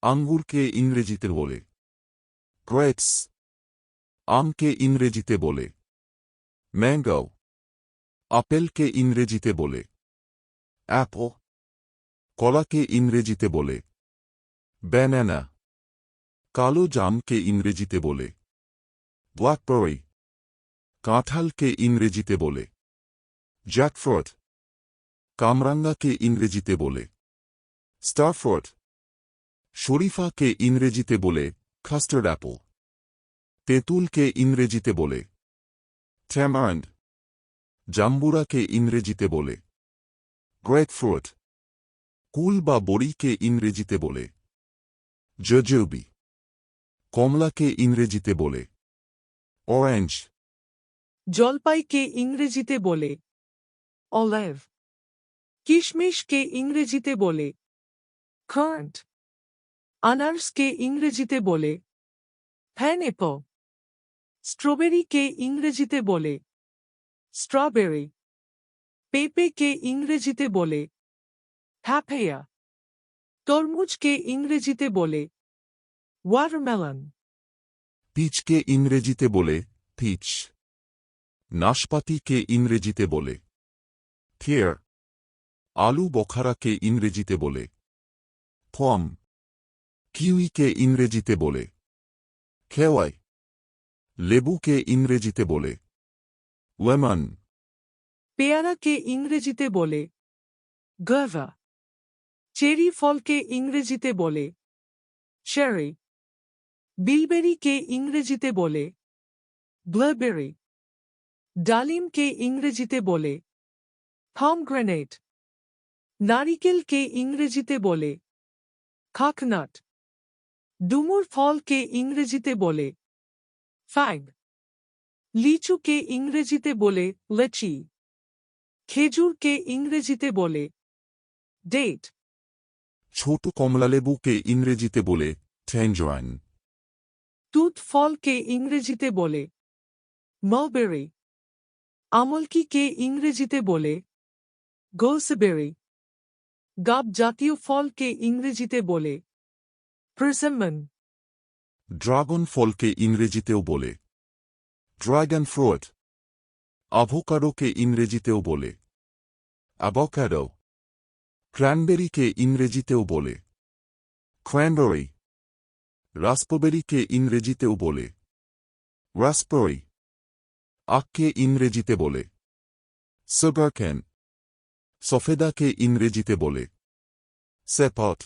আঙ্গুরকে ইংরেজিতে বলে গ্রেপস। আমকে ইংরেজিতে বলে ম্যাঙ্গো। আপেলকে ইংরেজিতে বলে অ্যাপল। কলাকে ইংরেজিতে বলে ব্যানানা। কালো জামকে ইংরেজিতে বলে ব্ল্যাকবেরি। কাঁঠালকে ইংরেজিতে বলে জ্যাকফ্রুট। কামরাঙ্গাকে ইংরেজিতে বলে স্টারফ্রুট। শরীফাকে ইংরেজিতে বলে কাস্টার্ড অ্যাপল। তেঁতুলকে ইংরেজিতে বলে ট্যামারান্ড। জাম্বুরাকে ইংরেজিতে বলে গ্রেপফ্রুট। কুল বা বড়িকে ইংরেজিতে বলে জজুবি। কমলাকে ইংরেজিতে বলে অরেঞ্জ। জলপাইকে ইংরেজিতে বলে অলিভ। কিশমিশকে ইংরেজিতে বলে কার্ন্ট। আনারসকে ইংরেজিতে বলে পাইনঅ্যাপল। স্ট্রবেরিকে ইংরেজিতে বলে স্ট্রবেরি। পেঁপেকে ইংরেজিতে বলে পাপায়া। তরমুজকে ইংরেজিতে বলে ওয়াটারমেলন। পিচকে ইংরেজিতে বলে পিচ। নাশপাতিকে ইংরেজিতে বলে ফিয়ার। আলু বখারাকে ইংরেজিতে বলে প্লাম। কিউইকে ইংরেজিতে বলে খেওয়াই। লেবুকে ইংরেজিতে বলে লেমন। পেয়ারাকে ইংরেজিতে বলে গুয়াভা। চেরি ফলকে ইংরেজিতে বলে চেরি। বিলবেরিকে ইংরেজিতে বলে ব্লুবেরি। ডালিমকে ইংরেজিতে বলে পমগ্রেনেট। নারিকেলকে ইংরেজিতে বলে কোকোনাট। ডুমুর ফলকে ইংরেজিতে বলে ফাগ। লিচুকে ইংরেজিতে বলে লিচি। খেজুরকে ইংরেজিতে বলে ডেট। ছোট কমলালেবুকে ইংরেজিতে বলে ট্যাঞ্জারাইন। তুত ফলকে ইংরেজিতে বলে মালবেরি। আমলকিকে ইংরেজিতে বলে গোসবেরি। গাব জাতীয় ফলকে ইংরেজিতে বলে পার্সিমন। ড্রাগন ফলকে ইংরেজিতেও বলে ড্রাগন ফ্রুট। আভোকাডোকে ইংরেজিতেও বলে অ্যাভোকাডো। ক্র্যানবেরিকে ইংরেজিতেও বলে ক্র্যানবেরি। রাস্পবেরিকে ইংরেজিতেও বলে রাস্পবেরি। আখকে ইংরেজিতে বলে সুগারকেন। সফেদাকে ইংরেজিতে বলে সেপট।